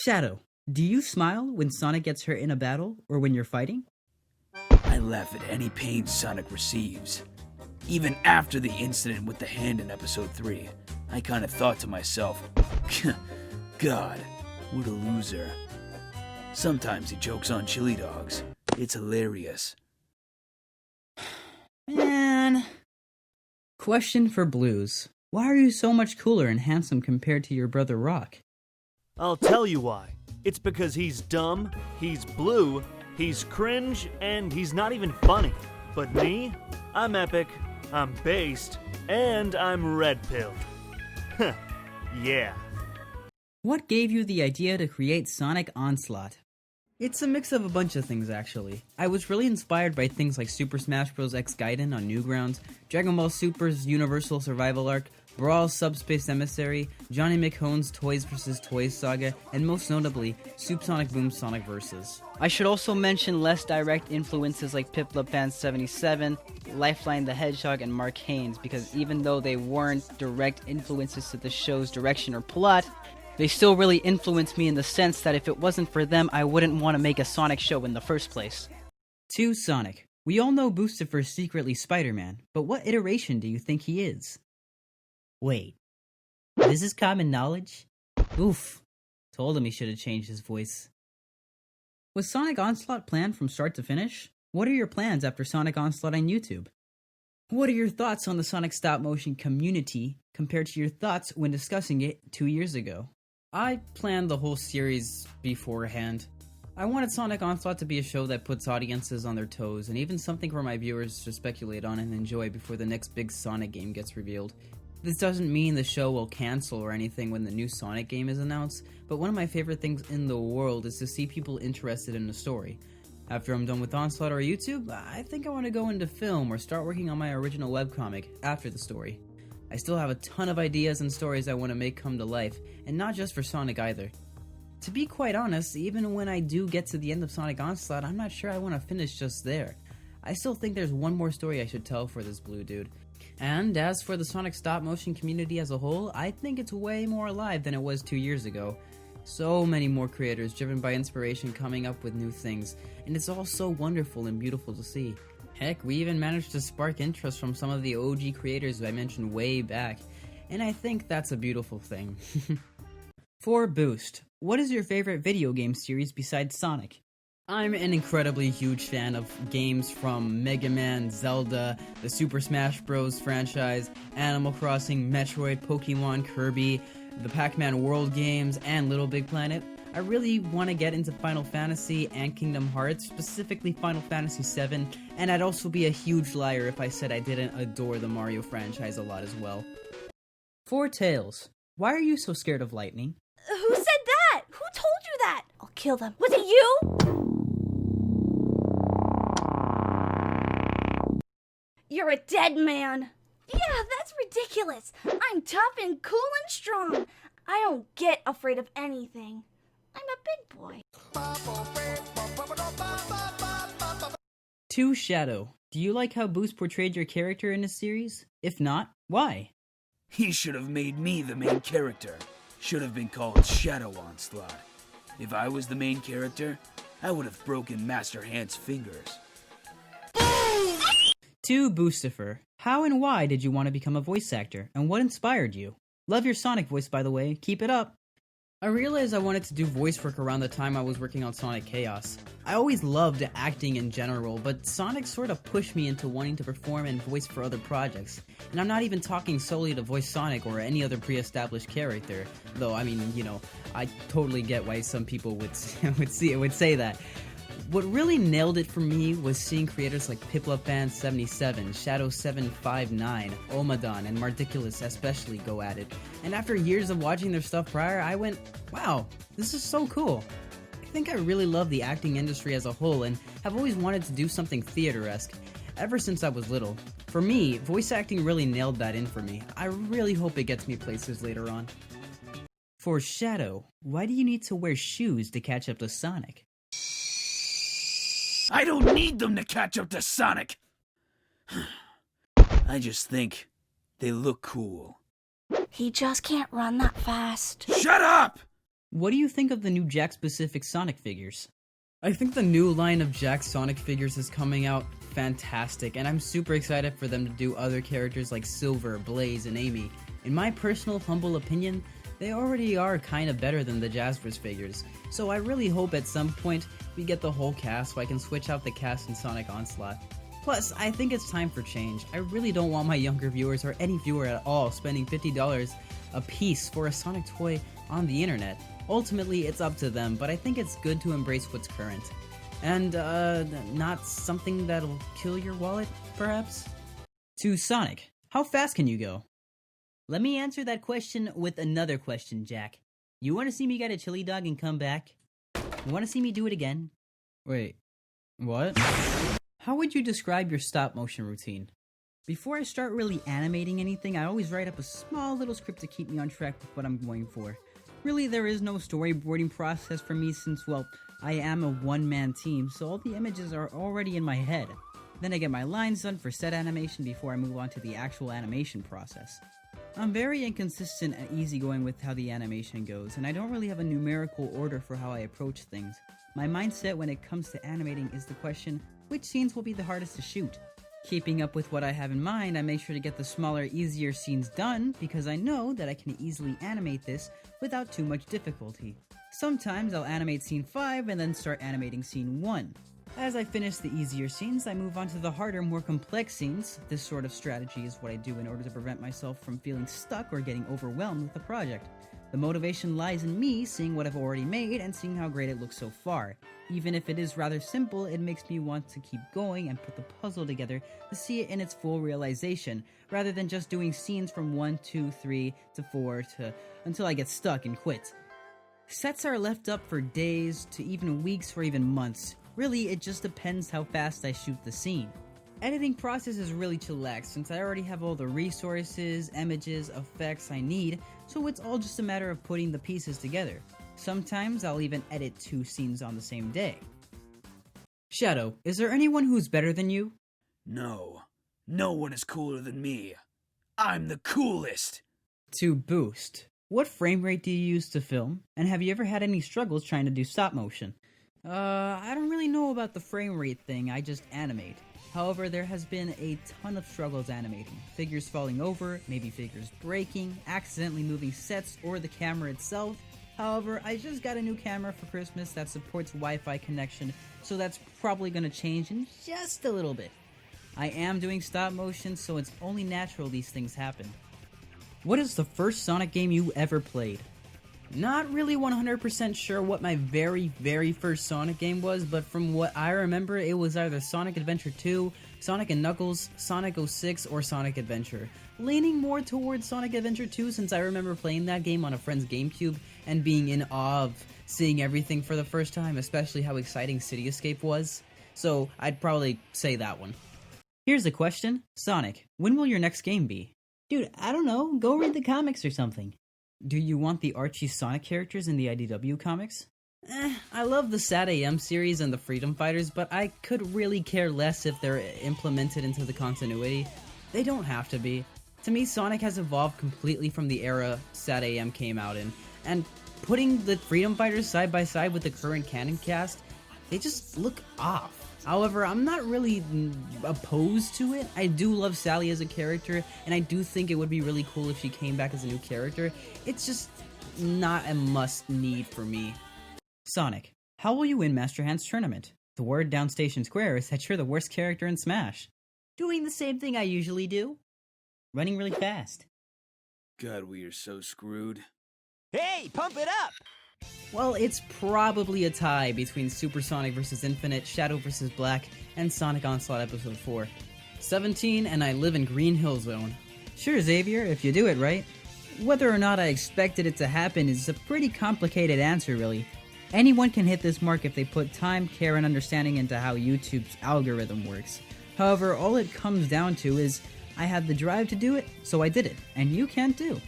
Shadow, do you smile when Sonic gets hurt in a battle or when you're fighting? I laugh at any pain Sonic receives. Even after the incident with the hand in episode 3, I kinda thought to myself, God, what a loser. Sometimes he jokes on chili dogs. It's hilarious. Man. Question for Blues. Why are you so much cooler and handsome compared to your brother Rock? I'll tell you why. It's because he's dumb, he's blue, he's cringe, and he's not even funny. But me? I'm epic, I'm based, and I'm red-pilled. Yeah. What gave you the idea to create Sonic Onslaught? It's a mix of a bunch of things, actually. I was really inspired by things like Super Smash Bros. X Gaiden on Newgrounds, Dragon Ball Super's Universal Survival Arc, Brawl's Subspace Emissary, Johnny McHone's Toys vs. Toys saga, and most notably, Soup Sonic Boom Sonic Versus. I should also mention less direct influences like Piplup Band 77, Lifeline the Hedgehog, and Mark Haynes, because even though they weren't direct influences to the show's direction or plot, they still really influenced me in the sense that if it wasn't for them, I wouldn't want to make a Sonic show in the first place. 2. Sonic. We all know Boostifer's secretly Spider-Man, but what iteration do you think he is? Wait. This is common knowledge? Oof. Told him he should have changed his voice. Was Sonic Onslaught planned from start to finish? What are your plans after Sonic Onslaught on YouTube? What are your thoughts on the Sonic stop-motion community compared to your thoughts when discussing it 2 years ago? I planned the whole series beforehand. I wanted Sonic Onslaught to be a show that puts audiences on their toes, and even something for my viewers to speculate on and enjoy before the next big Sonic game gets revealed. This doesn't mean the show will cancel or anything when the new Sonic game is announced, but one of my favorite things in the world is to see people interested in the story. After I'm done with Onslaught or YouTube, I think I want to go into film or start working on my original webcomic after the story. I still have a ton of ideas and stories I want to make come to life, and not just for Sonic either. To be quite honest, even when I do get to the end of Sonic Onslaught, I'm not sure I want to finish just there. I still think there's one more story I should tell for this blue dude. And as for the Sonic stop-motion community as a whole, I think it's way more alive than it was 2 years ago. So many more creators driven by inspiration coming up with new things, and it's all so wonderful and beautiful to see. Heck, we even managed to spark interest from some of the OG creators I mentioned way back, and I think that's a beautiful thing. For Boost, what is your favorite video game series besides Sonic? I'm an incredibly huge fan of games from Mega Man, Zelda, the Super Smash Bros. Franchise, Animal Crossing, Metroid, Pokemon, Kirby, the Pac-Man World games, and Little Big Planet. I really want to get into Final Fantasy and Kingdom Hearts, specifically Final Fantasy VII, and I'd also be a huge liar if I said I didn't adore the Mario franchise a lot as well. For Tails, why are you so scared of lightning? Who said that? Who told you that? I'll kill them. Was it you? You're a dead man. Yeah, that's ridiculous. I'm tough and cool and strong. I don't get afraid of anything. I'm a big boy. 2. Shadow, do you like how Boost portrayed your character in this series? If not, why? He should have made me the main character. Should have been called Shadow Onslaught. If I was the main character, I would have broken Master Hand's fingers. 2. Boostifer, how and why did you want to become a voice actor, and what inspired you? Love your Sonic voice, by the way. Keep it up. I realized I wanted to do voice work around the time I was working on Sonic Chaos. I always loved acting in general, but Sonic sort of pushed me into wanting to perform and voice for other projects. And I'm not even talking solely to voice Sonic or any other pre-established character, though, I mean, you know, I totally get why some people would say that. What really nailed it for me was seeing creators like Piplup Band 77, Shadow 759, Omadon, and Mardiculous especially go at it. And after years of watching their stuff prior, I went, wow, this is so cool. I think I really love the acting industry as a whole and have always wanted to do something theater-esque, ever since I was little. For me, voice acting really nailed that in for me. I really hope it gets me places later on. For Shadow, why do you need to wear shoes to catch up to Sonic? I don't need them to catch up to Sonic! I just think they look cool. He just can't run that fast. Shut up! What do you think of the new Jack-specific Sonic figures? I think the new line of Jack Sonic figures is coming out fantastic, and I'm super excited for them to do other characters like Silver, Blaze, and Amy. In my personal humble opinion, they already are kinda better than the Jazzverse figures, so I really hope at some point we get the whole cast so I can switch out the cast in Sonic Onslaught. Plus, I think it's time for change. I really don't want my younger viewers, or any viewer at all, spending $50 a piece for a Sonic toy on the internet. Ultimately, it's up to them, but I think it's good to embrace what's current. And, not something that'll kill your wallet, perhaps? To Sonic, how fast can you go? Let me answer that question with another question, Jack. You want to see me get a chili dog and come back? You want to see me do it again? Wait, what? How would you describe your stop motion routine? Before I start really animating anything, I always write up a small little script to keep me on track with what I'm going for. Really, there is no storyboarding process for me since, well, I am a one-man team, so all the images are already in my head. Then I get my lines done for set animation before I move on to the actual animation process. I'm very inconsistent and easygoing with how the animation goes, and I don't really have a numerical order for how I approach things. My mindset when it comes to animating is the question, which scenes will be the hardest to shoot? Keeping up with what I have in mind, I make sure to get the smaller, easier scenes done, because I know that I can easily animate this without too much difficulty. Sometimes I'll animate scene 5 and then start animating scene 1. As I finish the easier scenes, I move on to the harder, more complex scenes. This sort of strategy is what I do in order to prevent myself from feeling stuck or getting overwhelmed with the project. The motivation lies in me seeing what I've already made and seeing how great it looks so far. Even if it is rather simple, it makes me want to keep going and put the puzzle together to see it in its full realization, rather than just doing scenes from 1, 2, 3 to 4 until I get stuck and quit. Sets are left up for days to even weeks or even months. Really, it just depends how fast I shoot the scene. Editing process is really chillax since I already have all the resources, images, effects I need, so it's all just a matter of putting the pieces together. Sometimes I'll even edit 2 scenes on the same day. Shadow, is there anyone who's better than you? No. No one is cooler than me. I'm the coolest! To Boost, what frame rate do you use to film? And have you ever had any struggles trying to do stop motion? I don't really know about the frame rate thing, I just animate. However, there has been a ton of struggles animating. Figures falling over, maybe figures breaking, accidentally moving sets or the camera itself. However, I just got a new camera for Christmas that supports Wi-Fi connection, so that's probably gonna change in just a little bit. I am doing stop motion, so it's only natural these things happen. What is the first Sonic game you ever played? Not really 100% sure what my very first Sonic game was, but from what I remember, it was either Sonic Adventure 2, Sonic & Knuckles, Sonic 06, or Sonic Adventure. Leaning more towards Sonic Adventure 2 since I remember playing that game on a friend's GameCube and being in awe of seeing everything for the first time, especially how exciting City Escape was. So I'd probably say that one. Here's a question. Sonic, when will your next game be? Dude, I don't know. Go read the comics or something. Do you want the Archie Sonic characters in the IDW comics? I love the SatAM series and the Freedom Fighters, but I could really care less if they're implemented into the continuity. They don't have to be. To me, Sonic has evolved completely from the era SatAM came out in, and putting the Freedom Fighters side by side with the current canon cast, they just look off. However, I'm not really opposed to it. I do love Sally as a character, and I do think it would be really cool if she came back as a new character. It's just not a must-need for me. Sonic, how will you win Master Hand's tournament? The word down Station Square is that you're the worst character in Smash. Doing the same thing I usually do. Running really fast. God, we are so screwed. Hey, pump it up! Well, it's probably a tie between Super Sonic vs. Infinite, Shadow vs. Black, and Sonic Onslaught Episode 4. 17, and I live in Green Hill Zone. Sure, Xavier, if you do it right. Whether or not I expected it to happen is a pretty complicated answer, really. Anyone can hit this mark if they put time, care, and understanding into how YouTube's algorithm works. However, all it comes down to is I had the drive to do it, so I did it, and you can too.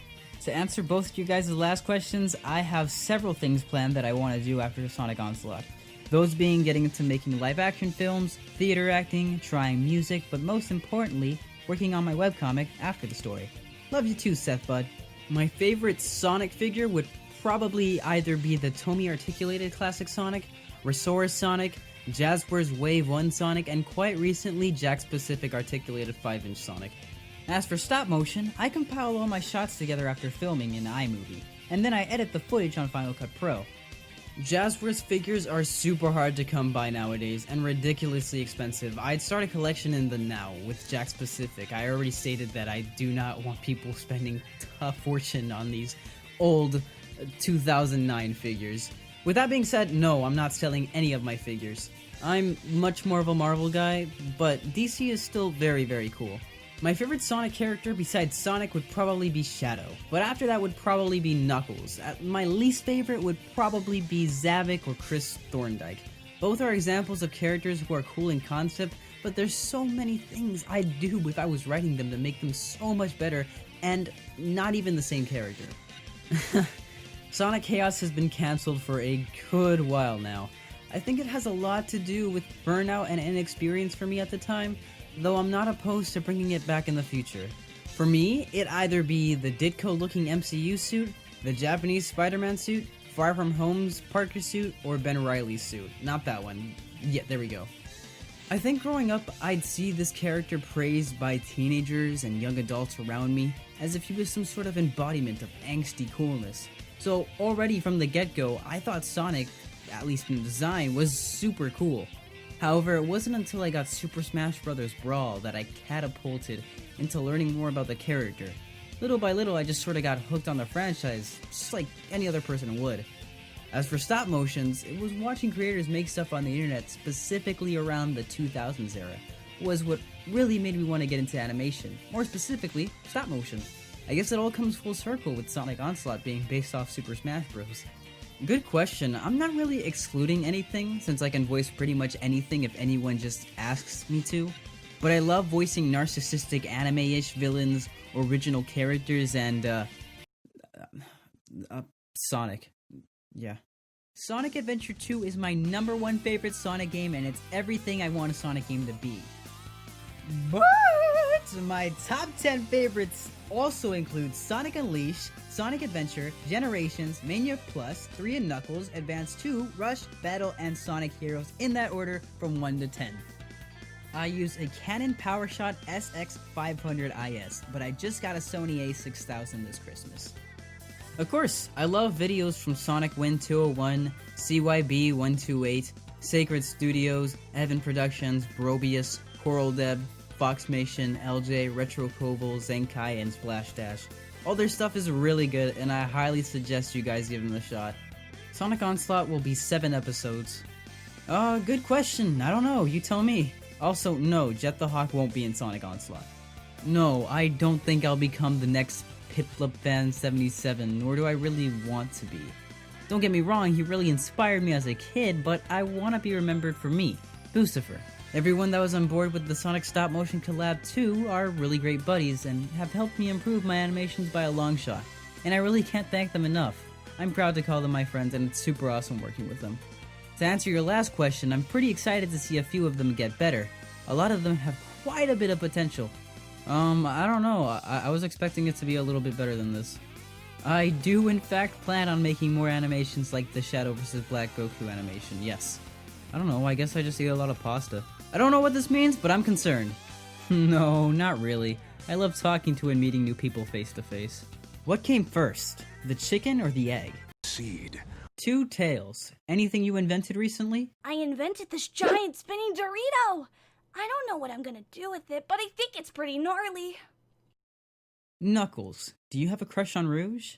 To answer both of you guys' last questions, I have several things planned that I want to do after Sonic Onslaught. Those being getting into making live-action films, theater acting, trying music, but most importantly, working on my webcomic after the story. Love you too, Seth Bud. My favorite Sonic figure would probably either be the Tomy Articulated Classic Sonic, Resource Sonic, Jazzwares Wave 1 Sonic, and quite recently Jakks Pacific Articulated 5-inch Sonic. As for stop motion, I compile all my shots together after filming in iMovie, and then I edit the footage on Final Cut Pro. Jazzwares figures are super hard to come by nowadays and ridiculously expensive. I'd start a collection in the now with Jakks Pacific. I already stated that I do not want people spending a fortune on these old 2009 figures. With that being said, no, I'm not selling any of my figures. I'm much more of a Marvel guy, but DC is still very, very cool. My favorite Sonic character besides Sonic would probably be Shadow, but after that would probably be Knuckles. My least favorite would probably be Zavik or Chris Thorndike. Both are examples of characters who are cool in concept, but there's so many things I'd do if I was writing them to make them so much better, and not even the same character. Sonic Chaos has been cancelled for a good while now. I think it has a lot to do with burnout and inexperience for me at the time, though I'm not opposed to bringing it back in the future. For me, it'd either be the Ditko-looking MCU suit, the Japanese Spider-Man suit, Far From Home's Parker suit, or Ben Reilly's suit. Not that one. Yeah, there we go. I think growing up, I'd see this character praised by teenagers and young adults around me as if he was some sort of embodiment of angsty coolness. So already from the get-go, I thought Sonic, at least in design, was super cool. However, it wasn't until I got Super Smash Bros. Brawl that I catapulted into learning more about the character. Little by little, I just sort of got hooked on the franchise, just like any other person would. As for stop motions, it was watching creators make stuff on the internet specifically around the 2000s era was what really made me want to get into animation, more specifically, stop motion. I guess it all comes full circle with Sonic Onslaught being based off Super Smash Bros. Good question. I'm not really excluding anything, since I can voice pretty much anything if anyone just asks me to. But I love voicing narcissistic anime-ish villains, original characters, and, Sonic. Yeah. Sonic Adventure 2 is my #1 favorite Sonic game, and it's everything I want a Sonic game to be. But my top 10 favorites also include Sonic Unleashed, Sonic Adventure, Generations, Mania Plus, 3 and Knuckles, Advance 2, Rush, Battle, and Sonic Heroes in that order from 1 to 10. I use a Canon PowerShot SX500 IS, but I just got a Sony a6000 this Christmas. Of course, I love videos from Sonic Win 201, CYB128, Sacred Studios, Evan Productions, Brobius, Coral Deb, Foxmation, LJ, Retro Koval, Zenkai, and Splash Dash. All their stuff is really good, and I highly suggest you guys give them a shot. Sonic Onslaught will be 7 episodes. Good question. I don't know. You tell me. Also, no, Jet the Hawk won't be in Sonic Onslaught. No, I don't think I'll become the next Piplup Fan 77, nor do I really want to be. Don't get me wrong, he really inspired me as a kid, but I want to be remembered for me, Boostifer. Everyone that was on board with the Sonic Stop Motion Collab 2 are really great buddies and have helped me improve my animations by a long shot, and I really can't thank them enough. I'm proud to call them my friends, and it's super awesome working with them. To answer your last question, I'm pretty excited to see a few of them get better. A lot of them have quite a bit of potential. I don't know, I was expecting it to be a little bit better than this. I do in fact plan on making more animations like the Shadow vs. Black Goku animation, yes. I don't know, I guess I just eat a lot of pasta. I don't know what this means, but I'm concerned. No, not really. I love talking to and meeting new people face to face. What came first, the chicken or the egg? Seed. 2 tails. Anything you invented recently? I invented this giant spinning Dorito! I don't know what I'm gonna do with it, but I think it's pretty gnarly. Knuckles. Do you have a crush on Rouge?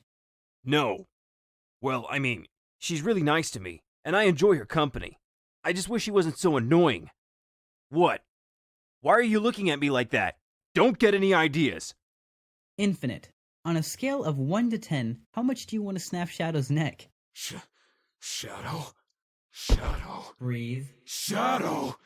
No. Well, I mean, she's really nice to me, and I enjoy her company. I just wish she wasn't so annoying. What? Why are you looking at me like that? Don't get any ideas. Infinite. On a scale of 1 to 10, how much do you want to snap Shadow's neck? Shadow. Breathe. Shadow.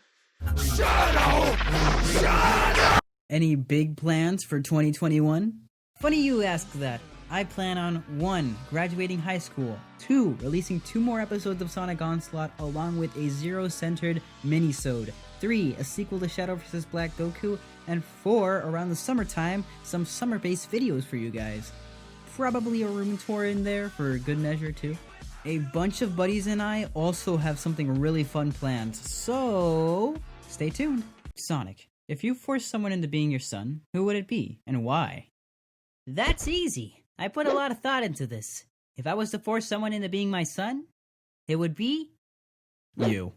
Any big plans for 2021? Funny you ask that. I plan on 1. Graduating high school, 2. Releasing 2 more episodes of Sonic Onslaught along with a Zero-centered mini-sode, 3. A sequel to Shadow vs. Black Goku, and 4. Around the summertime, some summer-based videos for you guys. probably a room tour in there for good measure too. A bunch of buddies and I also have something really fun planned, so stay tuned. Sonic, if you forced someone into being your son, who would it be, and why? That's easy. I put a lot of thought into this. If I was to force someone into being my son, it would be you.